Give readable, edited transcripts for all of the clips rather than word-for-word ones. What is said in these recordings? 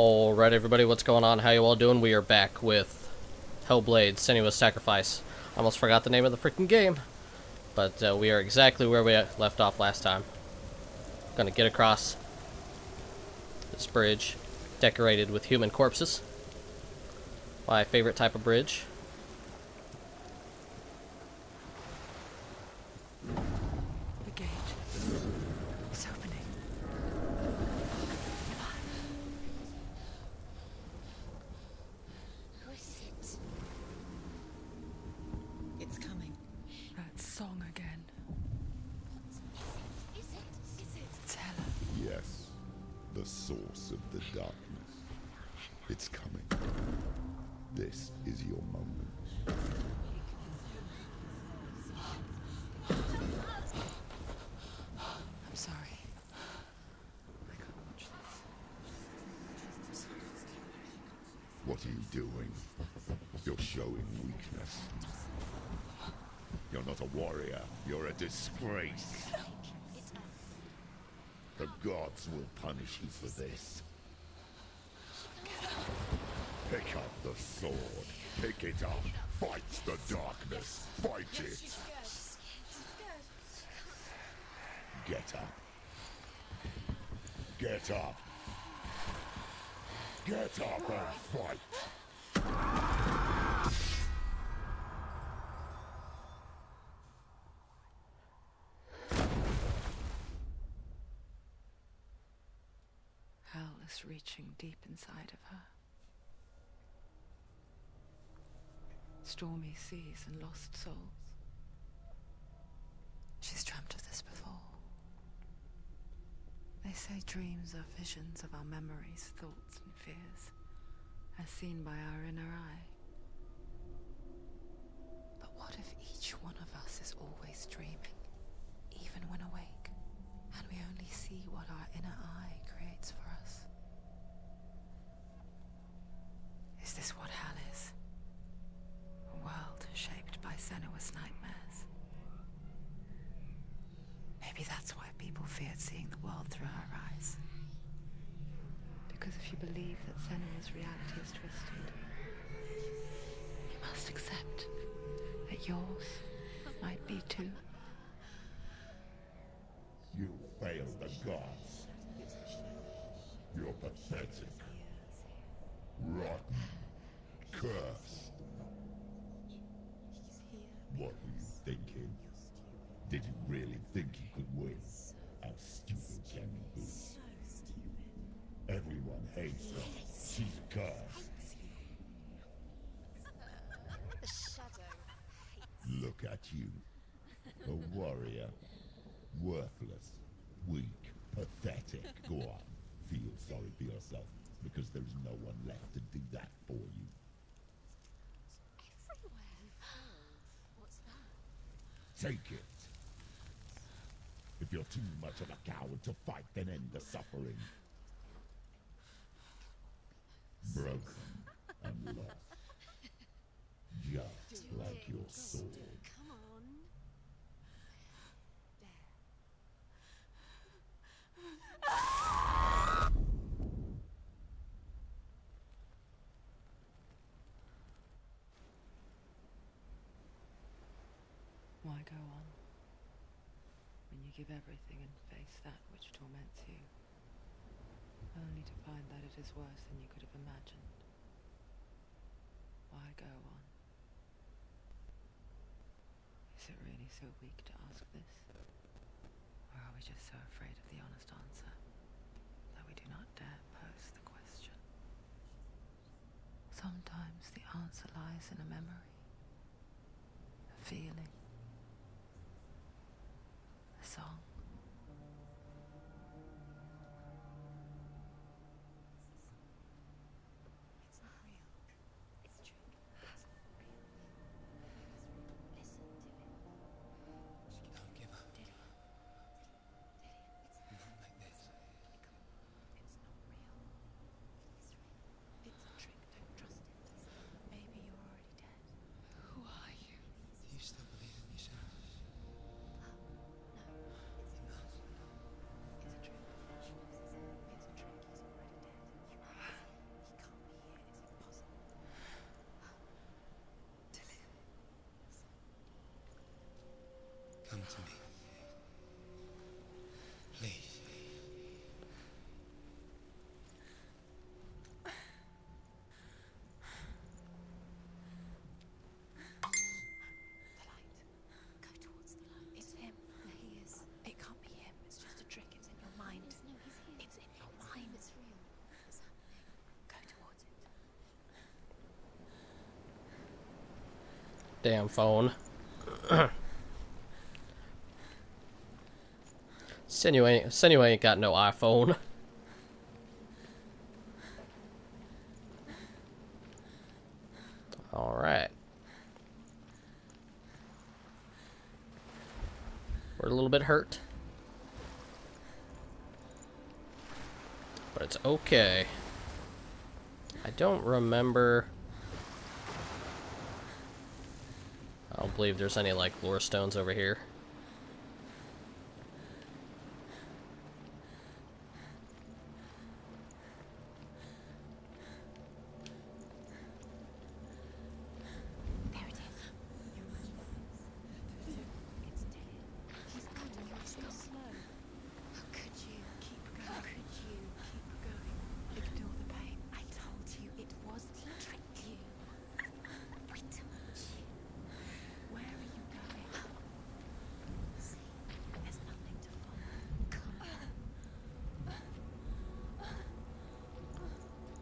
Alright everybody, what's going on? How you all doing? We are back with Hellblade, Senua's Sacrifice. Almost forgot the name of the freaking game. But we are exactly where we left off last time. Gonna get across this bridge, decorated with human corpses. My favorite type of bridge. The gate is opening. Who is it? It's coming. That song again. Is it? It's Hella. Yes, the source of the darkness. It's coming. This is your moment. I'm sorry. I can't watch this. What are you doing? You're showing weakness. You're not a warrior. You're a disgrace. The gods will punish you for this. Pick up the sword. Pick it up. Fight the darkness. Fight it. Get up. Get up. Get up and fight. Hell is reaching deep inside of her. Stormy seas and lost souls. She's dreamt of this before. They say dreams are visions of our memories, thoughts and fears, as seen by our inner eye. But what if each one of us is always dreaming, even when awake, and we only see what our inner eye creates for us? Is this what hell is? A world shaped by Senua's nightmares. Maybe that's why people feared seeing the world through her eyes. Because if you believe that Senua's reality is twisted, you must accept that yours might be too. You failed the gods. You're pathetic. Rotten. Cursed. What were you thinking? Did you really think you could win? How stupid can you be? Everyone hates her. She's a curse. The shadow. Look at you. A warrior. Worthless. Weak. Pathetic. Go on. Feel sorry for yourself, because there is no one left to do that for you. Everywhere you fall. What's that? Take it. If you're too much of a coward to fight, then end the suffering. Broken and lost. Just like your sword. Come on. Why go on when you give everything and face that which torments you, only to find that it is worse than you could have imagined? Why go on? Is it really so weak to ask this? Or are we just so afraid of the honest answer that we do not dare pose the question? Sometimes the answer lies in a memory, a feeling, a song. It's not real. It's true. It's not real. Listen to it. Don't give up. Dillian. It's Not like this. It's not real. It's real. It's a trick. Don't trust it. Maybe you're already dead. Who are you? Do you still believe in yourself? No, it's to me. Please. The light. Go towards the light. It's him. There he is. It can't be him. It's just a trick. It's in your mind. No, he's here. It's in your mind. It's real. It's happening. Go towards it. Damn phone. Senua ain't got no iPhone. Alright. We're a little bit hurt. But it's okay. I don't remember. I don't believe there's any, like, lore stones over here. There it is. You remember? It's dead. He's gone. You're so slow. How could you? Keep going. How could you? Keep going. Ignore the pain. I told you it was to trick you. We told you. Where are you going? See, there's nothing to follow. Come.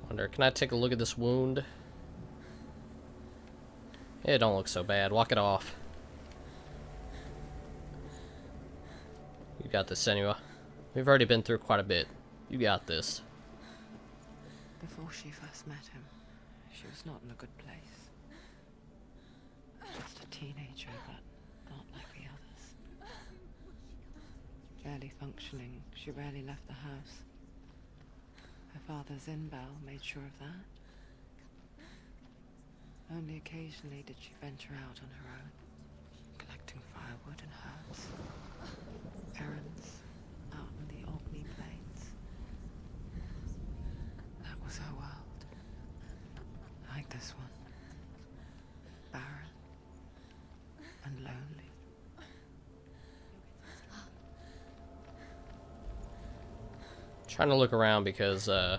Wonder, can I take a look at this wound? It don't look so bad. Walk it off. You got this, Senua. We've already been through quite a bit. You got this. Before she first met him, she was not in a good place. Just a teenager, but not like the others. Barely functioning, she rarely left the house. Her father's in-bell made sure of that. Only occasionally did she venture out on her own, collecting firewood and herbs. Errands out in the Orkney Plains. That was her world. Like this one. Barren and lonely. Trying to look around because, yeah,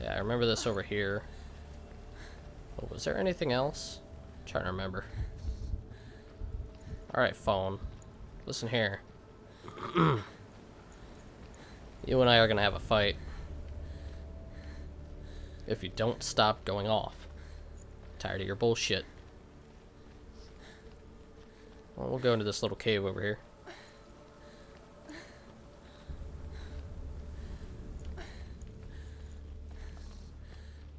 I remember this over here. Oh, was there anything else? I'm trying to remember. Alright, phone. Listen here. You and I are gonna have a fight. If you don't stop going off. Tired of your bullshit. Well, we'll go into this little cave over here.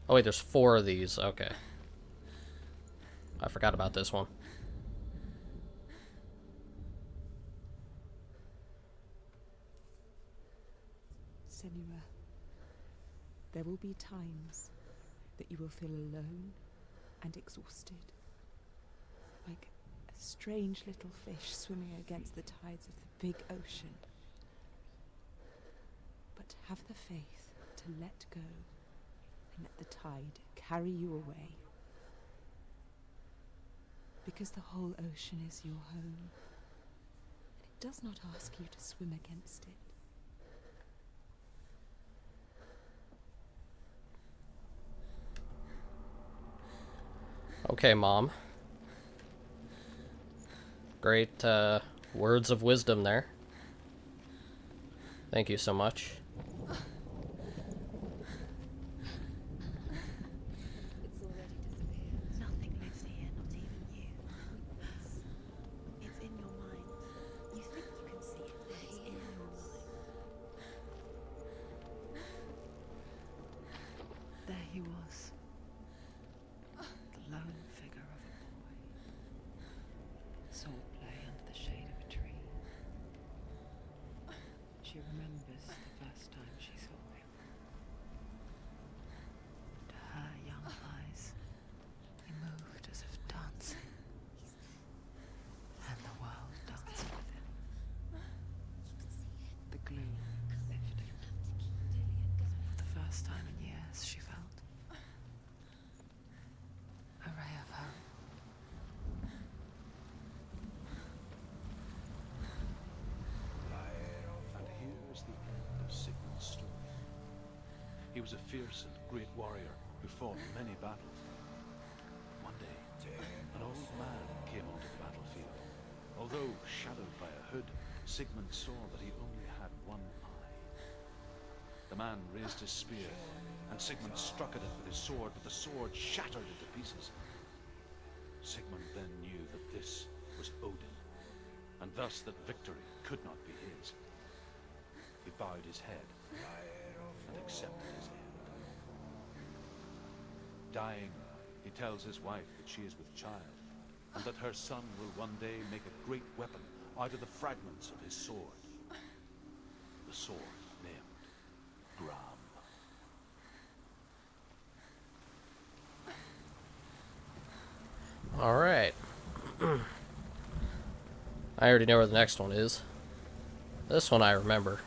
Oh wait, there's 4 of these. Okay. I forgot about this one. Senua, there will be times that you will feel alone and exhausted, like a strange little fish swimming against the tides of the big ocean. But have the faith to let go and let the tide carry you away. Because the whole ocean is your home, and it does not ask you to swim against it. Okay, Mom. Great words of wisdom there. Thank you so much. It's already disappeared. Nothing lives here, not even you. It's in your mind. You think you can see it, but it's in your mind. There he was. The lone figure of a boy. Saw play under the shade of a tree. She remembers the first time she saw him. To her young eyes, he moved as if dancing. And the world danced with him. The gloom lifted. For the first time in years, she felt a ray of hope. He was a fierce and great warrior who fought many battles. One day, an old man came onto the battlefield. Although shadowed by a hood, Sigmund saw that he only had one eye. The man raised his spear, and Sigmund struck at it with his sword, but the sword shattered into pieces. Sigmund then knew that this was Odin, and thus that victory could not be his. He bowed his head and accepted his end. Dying, he tells his wife that she is with child, and that her son will one day make a great weapon out of the fragments of his sword. The sword named Gram. Alright. I already know where the next one is. This one I remember.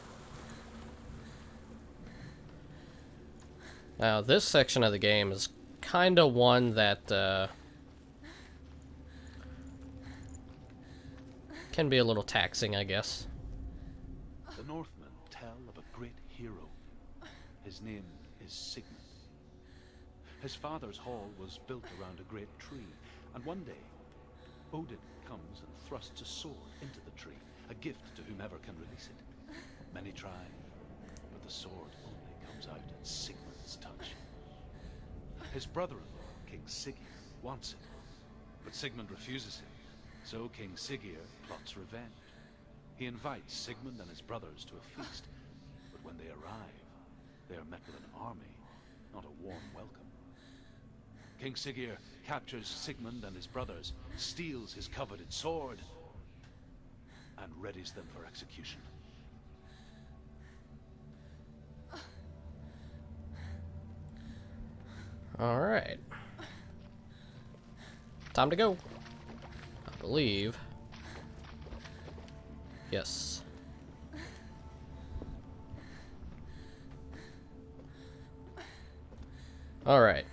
Now, this section of the game is kind of one that can be a little taxing, I guess. The Northmen tell of a great hero. His name is Sigmund. His father's hall was built around a great tree, and one day, Odin comes and thrusts a sword into the tree, a gift to whomever can release it. Many try, but the sword only comes out at Sigmund's touch. His brother-in-law, King Siggeir, wants it, but Sigmund refuses him, so King Siggeir plots revenge. He invites Sigmund and his brothers to a feast, but when they arrive, they are met with an army, not a warm welcome. King Siggeir captures Sigmund and his brothers, steals his coveted sword, and readies them for execution. Alright. Time to go. I believe. Yes. Alright.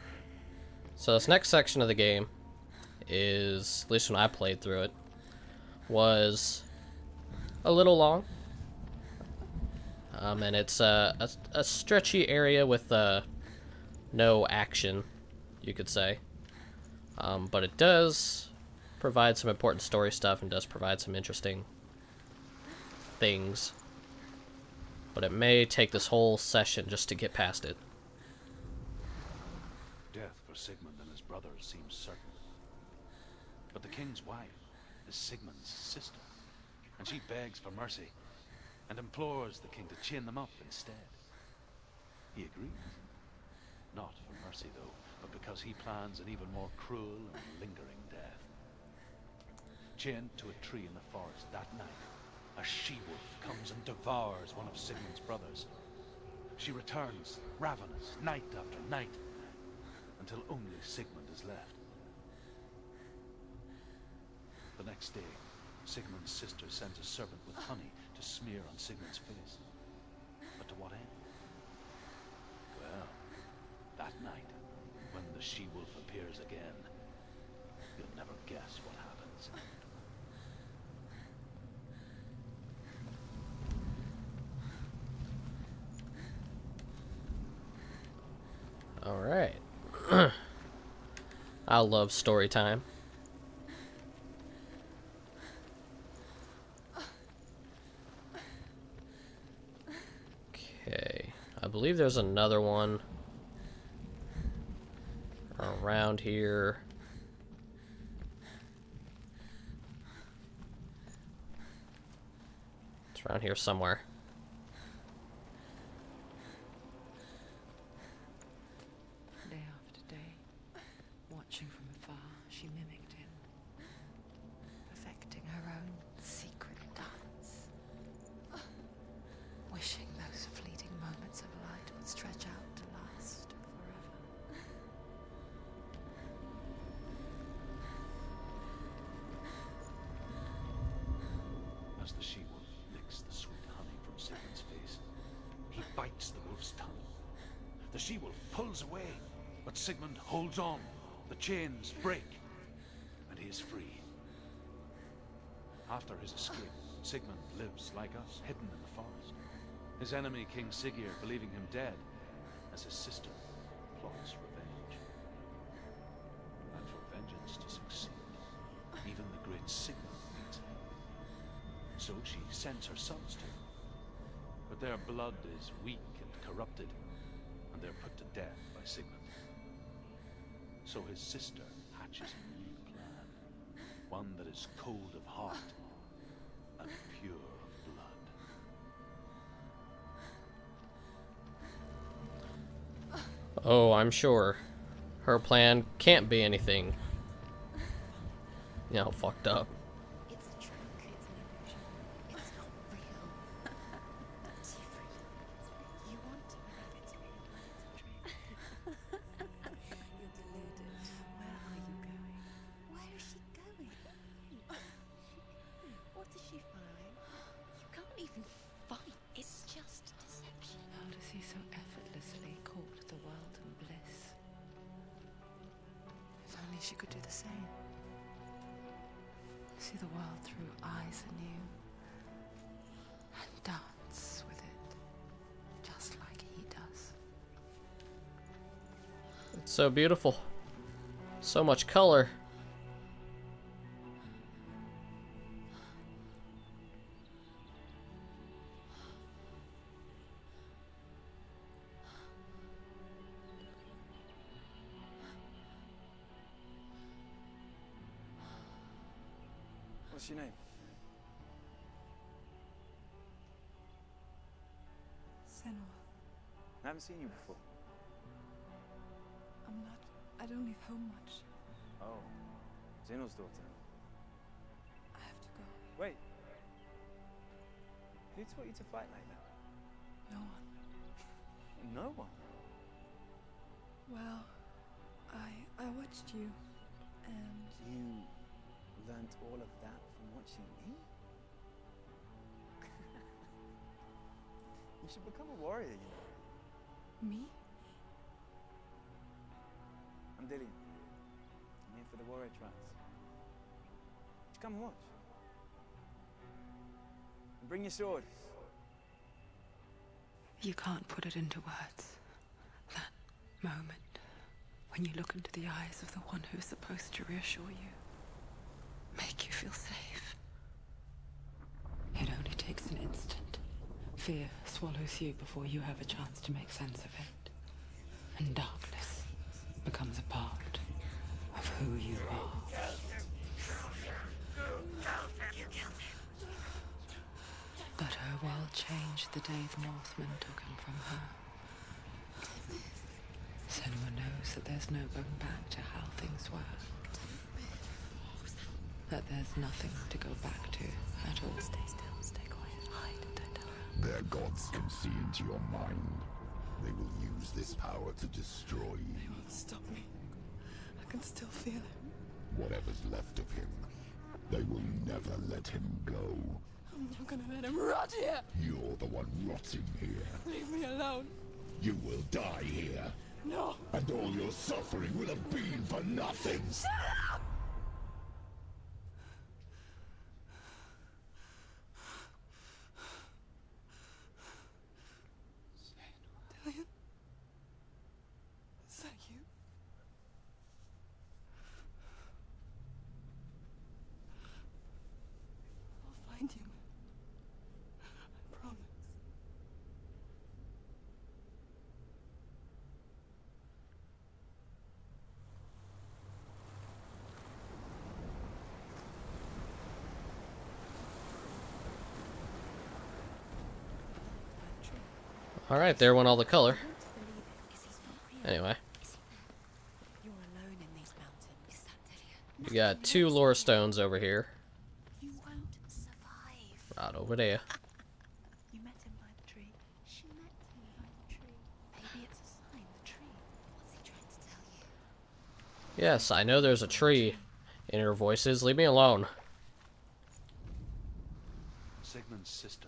So this next section of the game is, at least when I played through it, was a little long. And it's a stretchy area with no action, you could say. But it does provide some important story stuff and does provide some interesting things. But it may take this whole session just to get past it. Death for Sigmund and his brothers seems certain. But the king's wife is Sigmund's sister, and she begs for mercy and implores the king to chain them up instead. He agrees. Not for mercy, though, but because he plans an even more cruel and lingering death. Chained to a tree in the forest that night, a she-wolf comes and devours one of Sigmund's brothers. She returns, ravenous, night after night, until only Sigmund is left. The next day, Sigmund's sister sends a servant with honey to smear on Sigmund's face. But to what end? Well, that night, when the she-wolf appears again, you'll never guess what happens. Alright. I love story time. Okay. I believe there's another one around here. It's around here somewhere. Day after day, watching from afar, she mimicked him, perfecting her own secret dance, wishing those fleeting moments of light would stretch out to last forever. As the she-wolf licks the sweet honey from Sigmund's face, he bites the wolf's tongue. The she-wolf pulls away, but Sigmund holds on. The chains break, and he is free. After his escape, Sigmund lives like us, hidden in the forest. His enemy, King Siggeir, believing him dead, as his sister plots revenge. And for vengeance to succeed, even the great Sigmund needs help. So she sends her sons to him. But their blood is weak and corrupted, and they're put to death by Sigmund. So his sister hatches a new plan, one that is cold of heart and pure of blood. Oh, I'm sure. Her plan can't be anything, you know, fucked up. It's a trick. It's an illusion. It's not real. It's real. You want to believe it's real, but it's a trick. You're deluded. Where are you going? Where is she going? What does she find? You can't even fight. It's just deception. How does he so effortlessly court the world and bliss? If only she could do the same. See the world through eyes anew and dance with it, just like he does. It's so beautiful. So much color. What's your name? Senua, I haven't seen you before. I don't leave home much. Oh, Zenua's daughter. I have to go. Wait. Who taught you to fight like that? No one. No one. Well, I watched you, and You learned all of that from watching me? You should become a warrior, you know. me? I'm Dillian. I'm here for the warrior trials. Just come and watch. And bring your sword. You can't put it into words. That moment when you look into the eyes of the one who's supposed to reassure you, make you feel safe. It only takes an instant. Fear swallows you before you have a chance to make sense of it. And darkness becomes a part of who you are. But her world changed the day the Northmen took him from her. Senua knows that there's no going back to how things were. That there's nothing to go back to at all. Stay still, stay quiet, hide, don't tell her. Their gods can see into your mind. They will use this power to destroy you. They won't stop me. I can still feel him. Whatever's left of him, they will never let him go. I'm not gonna let him rot here. You're the one rotting here. Leave me alone. You will die here. No. And all your suffering will have been for nothing. Shut up! Dillian? Is that you? I'll find you. I promise. Alright, there went all the color. I want to believe it, 'cause it's not real. Anyway, Is it there? You're alone in these mountains. Is that Dillian? we got 2 lore stones over here. You won't survive. Right over there. You met him by the tree. She met him by the tree. Maybe it's a sign, the tree. What's he trying to tell you? Yes, I know there's a tree. Inner voices, leave me alone. Sigmund's sister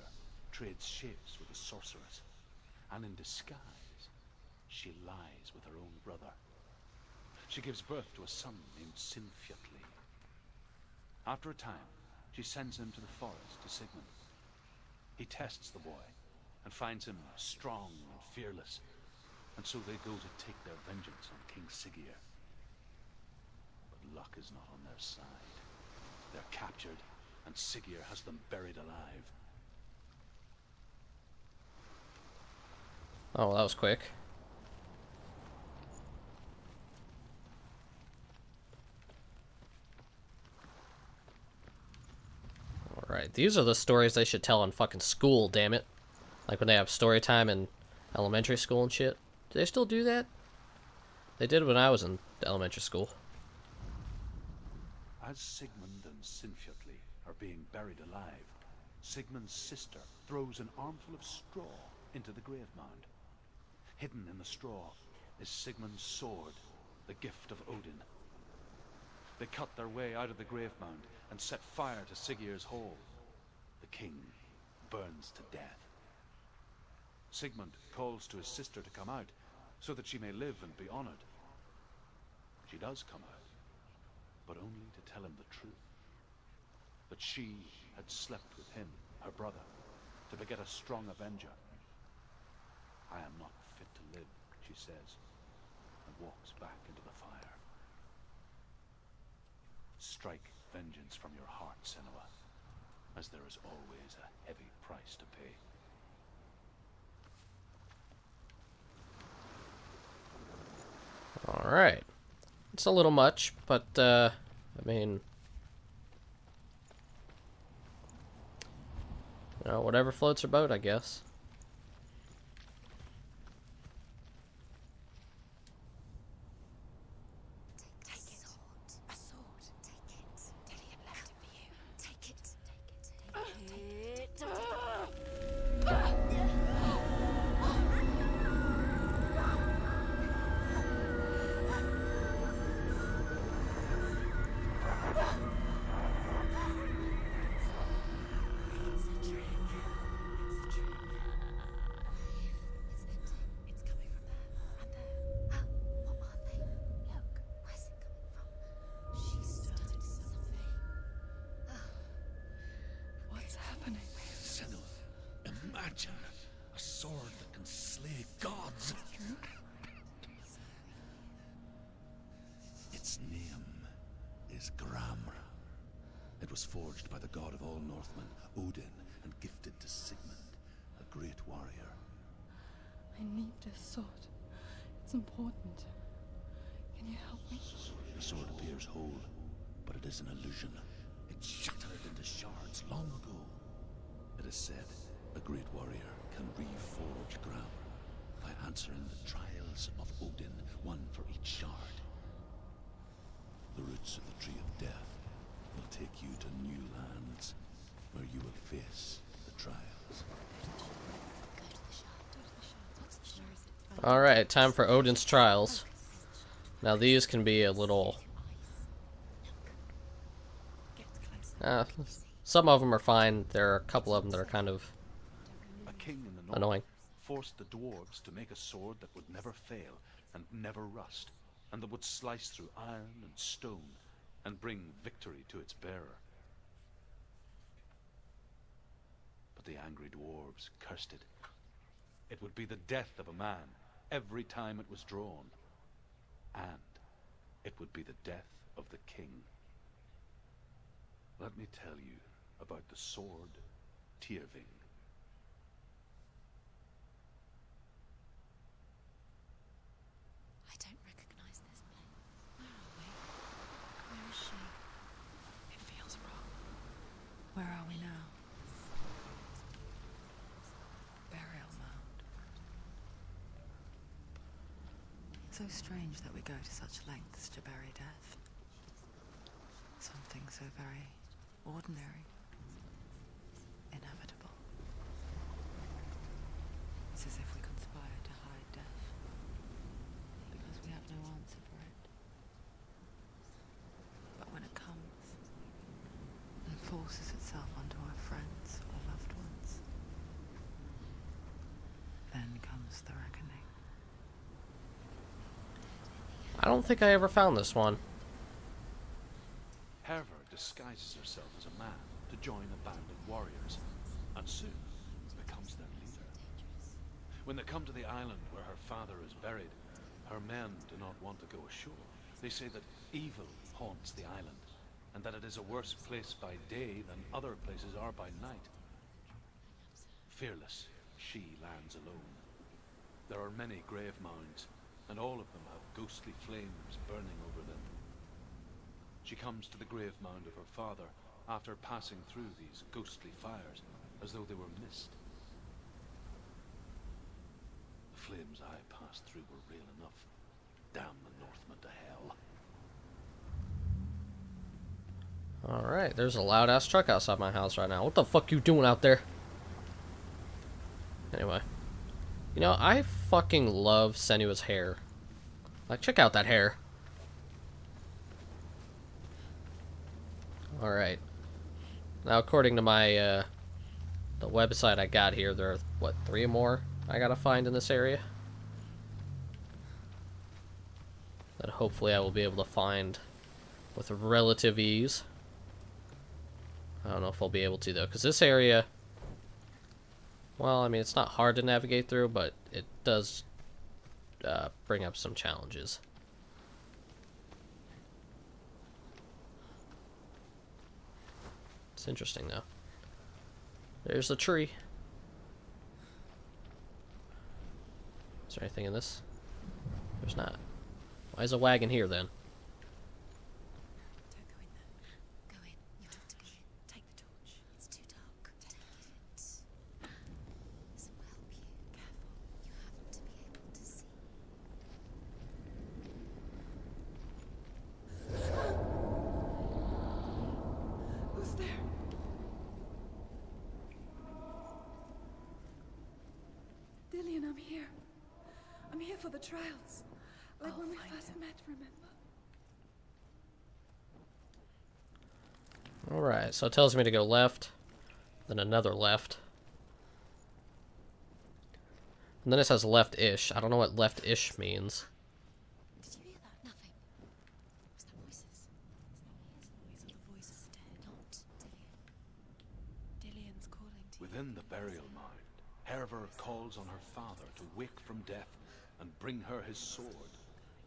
trades shapes with a sorceress, and in disguise, she lies with her own brother. She gives birth to a son named Sinfjotli. After a time, she sends him to the forest to Sigmund. He tests the boy and finds him strong and fearless, and so they go to take their vengeance on King Siggeir. But luck is not on their side. They're captured, and Siggeir has them buried alive. Oh, well, that was quick. Alright, these are the stories they should tell in fucking school, damn it. Like when they have story time in elementary school and shit. Do they still do that? They did when I was in elementary school. As Sigmund and Sinfjotli are being buried alive, Sigmund's sister throws an armful of straw into the grave mound. Hidden in the straw is Sigmund's sword, the gift of Odin. They cut their way out of the grave mound and set fire to Siggeir's hall. The king burns to death. Sigmund calls to his sister to come out so that she may live and be honored. She does come out, but only to tell him the truth. That she had slept with him, her brother, to beget a strong avenger. I am not fit to live, she says, and walks back into the fire. Strike vengeance from your heart, Senua, as there is always a heavy price to pay. Alright. It's a little much, but, I mean... you know, whatever floats your boat, I guess. Take it. A sword. Take it. Dillion left it for you. Take it. Take it. It's coming from there and there. What are they? Look, where's it coming from? She started something. What's happening? Senua, imagine a sword that can slay gods. Its name is Gramr. It was forged by the god of all Northmen, Odin, and gifted to Sigmund, a great warrior. I need this sword. It's important. Can you help me? The sword appears whole, but it is an illusion. It shattered into shards long ago. It is said a great warrior can reforge Gramr by answering the trials of Odin, one for each shard. The roots of the Tree of Death will take you to new lands, where you will face the trials. Alright, time for Odin's Trials. Now these can be a little... some of them are fine. There are a couple of them that are kind of A king in the north annoying. forced the dwarves to make a sword that would never fail and never rust, and that would slice through iron and stone and bring victory to its bearer. But the angry dwarves cursed it. It would be the death of a man every time it was drawn, and it would be the death of the king. Let me tell you about the sword Tyrving. I don't recognize this place. Where are we? Where is she? It feels wrong. Where are we now? Burial mound. So strange that we go to such lengths to bury death. Something so very ordinary, inevitable. It's as if we conspire to hide death, because we have no answer for it. But when it comes, and forces itself onto our friends or loved ones, then comes the reckoning. I don't think I ever found this one. Herver disguises herself as a man to join a band of warriors, and soon becomes their leader. When they come to the island where her father is buried, Her men do not want to go ashore. They say that evil haunts the island, and that it is a worse place by day than other places are by night. Fearless, she lands alone. There are many grave mounds, and all of them have ghostly flames burning over them. She comes to the grave mound of her father after passing through these ghostly fires, as though they were mist. The flames I passed through were real enough. Damn the Northmen to hell. Alright, there's a loud ass truck outside my house right now. What the fuck you doing out there? Anyway. You know, I fucking love Senua's hair. Like, check out that hair. Alright. Now, according to my, the website I got here, there are, what, 3 more I gotta find in this area? That hopefully I will be able to find with relative ease. I don't know if I'll be able to, though, because this area... Well, I mean, it's not hard to navigate through, but it does bring up some challenges. It's interesting, though. There's the tree. Is there anything in this? There's not. Why is a wagon here, then? Don't go in there. Go in. You have to go in. Take the torch. It's too dark. Take it. This will help you. Careful. You have to be able to see. Who's there? Dillian, I'm here. I'm here for the trials. Like when we first met, remember? Alright, so it tells me to go left, then another left. And then it says left-ish. I don't know what left-ish means. Did you hear that? Nothing. Was that voices? Is that the voice of the dead? Not Dillian. Dillian's calling to you. Within the burial mound, Herver calls on her father to wake from death and bring her his sword.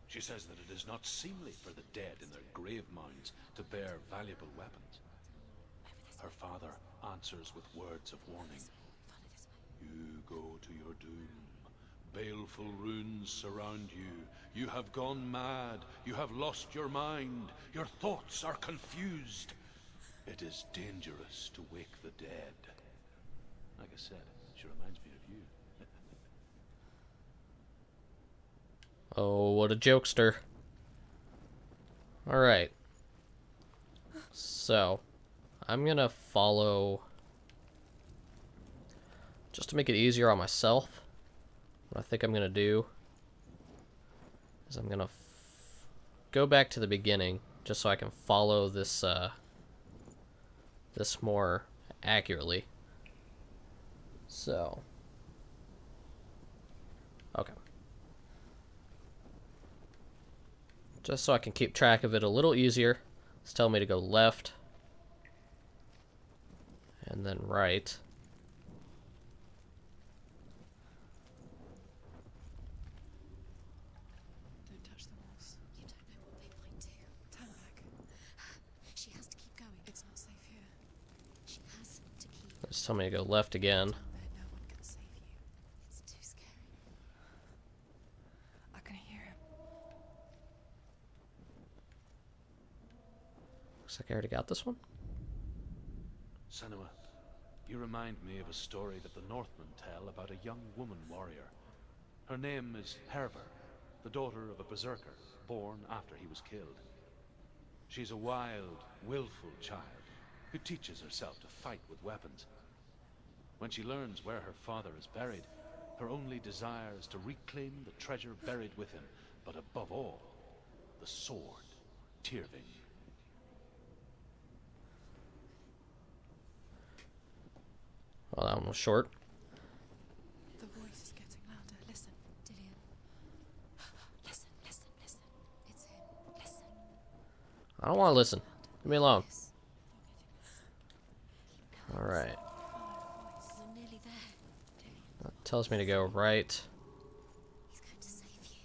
She says that it is not seemly for the dead in their grave mounds to bear valuable weapons. Her father answers with words of warning. You go to your doom. Baleful runes surround you. You have gone mad. You have lost your mind. Your thoughts are confused. It is dangerous to wake the dead. Like I said, she reminds me of you. Oh, what a jokester. Alright. So, I'm gonna follow... Just to make it easier on myself, what I think I'm gonna do is I'm gonna go back to the beginning, just so I can follow this, this more accurately. So... Okay. Just so I can keep track of it a little easier, it's telling me to go left, and then right. Don't touch the walls. You don't know what they might do. Turn back. She has to keep going. It's not safe here. She has to keep. It's telling me to go left again. There, no one can save you. It's too scary. I can hear him. Looks like I already got this one. Senua, you remind me of a story that the Northmen tell about a young woman warrior. Her name is Herver, the daughter of a berserker, born after he was killed. She's a wild, willful child who teaches herself to fight with weapons. When she learns where her father is buried, her only desire is to reclaim the treasure buried with him, but above all, the sword, Tyrving. Well, that one was short. The voice is getting louder. Listen, Dillian. Listen, listen, listen. It's him. Listen. I don't want to listen. Leave me alone. Yes. Alright. Follow the voice. You're nearly there. Dillian, That tells me to go right. he's going to save you.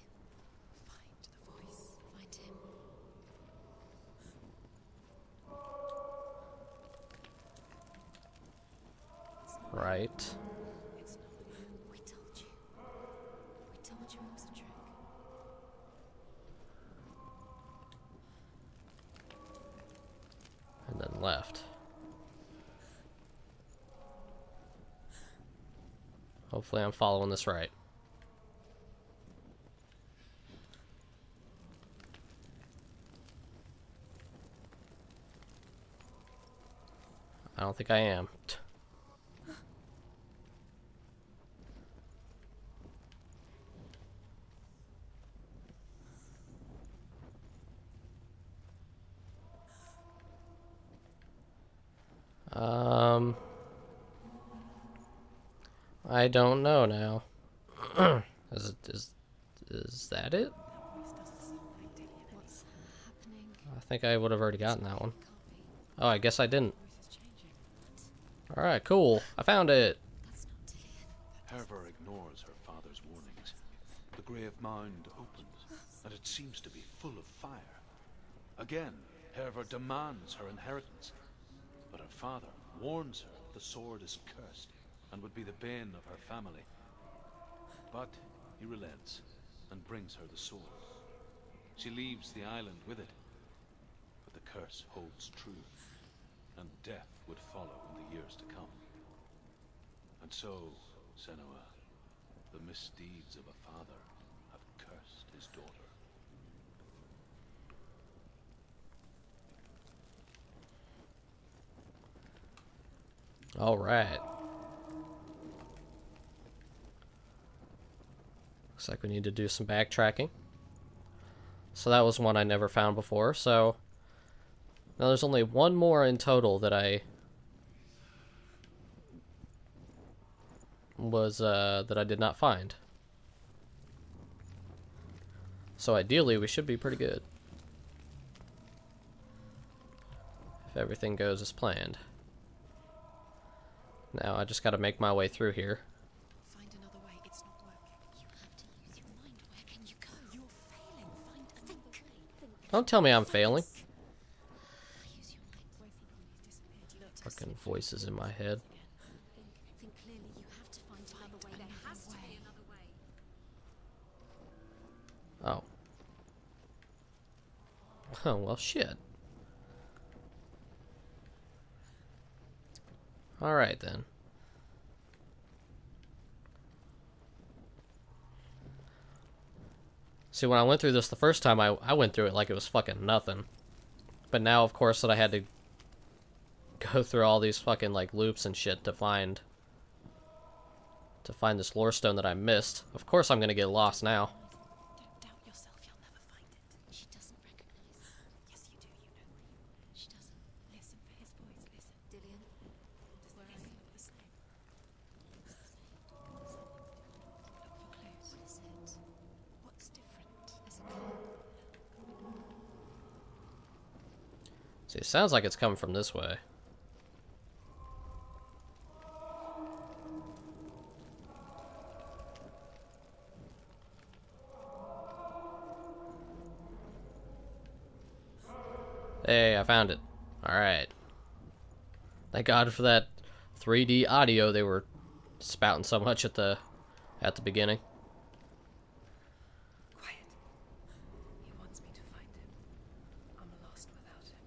right. It's not. We told you. We told you it was a trick. And then left. Hopefully I'm following this right. I don't think I am. I don't know now. Is that it? What's happening? I think I would have already gotten that one. Can't be. Oh, I guess I didn't. Alright, cool. I found it. That's not Dillian. Herver ignores her father's warnings. The grave mound opens, and it seems to be full of fire. Again, Herver demands her inheritance, but her father warns her the sword is cursed and would be the bane of her family. But he relents and brings her the sword. She leaves the island with it, but the curse holds true, and death would follow in the years to come. And so, Senua, the misdeeds of a father have cursed his daughter. All right. Looks like we need to do some backtracking. So that was one I never found before. So now there's only one more in total that I did not find. So ideally we should be pretty good if everything goes as planned. Now I just got to make my way through here. Find another way. It's not working. You have to use your mind. Where can you go? You're failing. Find another way. Don't tell me I'm failing. Use your mind. Look, Fucking voices in my head. think clearly. You have to find another way. There has to be another way. Oh. Oh, well, shit. Alright, then. See, when I went through this the first time, I went through it like it was fucking nothing. But now, of course, that I had to go through all these fucking, like, loops and shit to find this lore stone that I missed. Of course I'm gonna get lost now. Don't doubt yourself. You'll never find it. She doesn't recognize. Yes, you do. You know. She doesn't. Listen for his voice. Listen. Dillian. Where are you? The same. It's the same. Look for clues. What is it? What's different? There's a clue. See, it sounds like it's coming from this way. Hey, I found it. Alright. Thank God for that 3D audio they were spouting so much at the beginning. Quiet. He wants me to find him. I'm lost without him.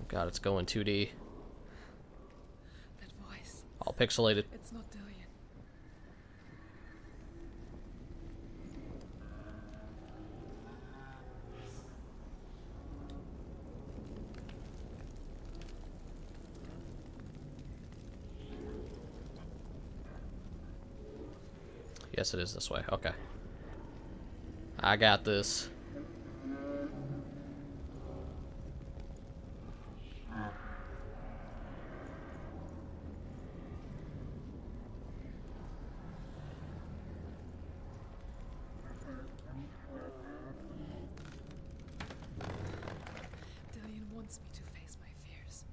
God, it's going 2D. That voice. All pixelated. It's not Dillian. Yes, it is this way. Okay. I got this. Dillian wants me to face my fears.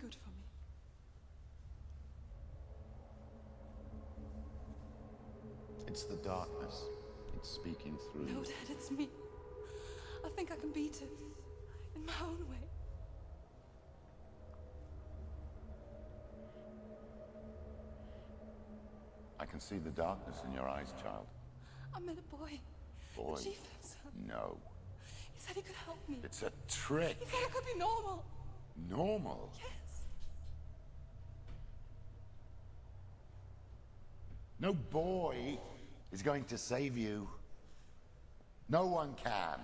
good for me. It's the darkness. It's speaking through No, you. Dad, it's me. I think I can beat it. In my own way. I can see the darkness in your eyes, child. I met a boy. Boy. The chief said so. No. He said he could help me. It's a trick. He said I could be normal. Normal? Yes. No boy is going to save you. No one can.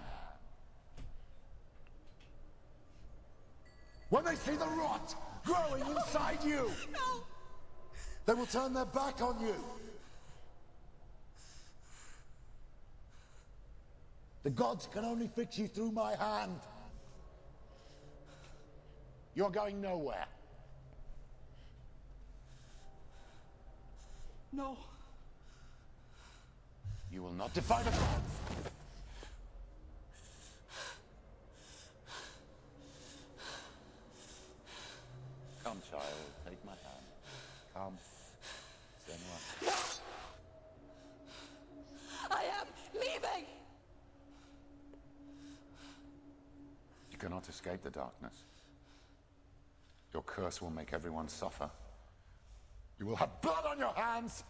When they see the rot growing inside you, No! they will turn their back on you. The gods can only fix you through my hand. You're going nowhere. No. You will not defy the gods. Come, child, take my hand. Come. Senua. I am leaving! You cannot escape the darkness. Your curse will make everyone suffer. You will have blood on your hands!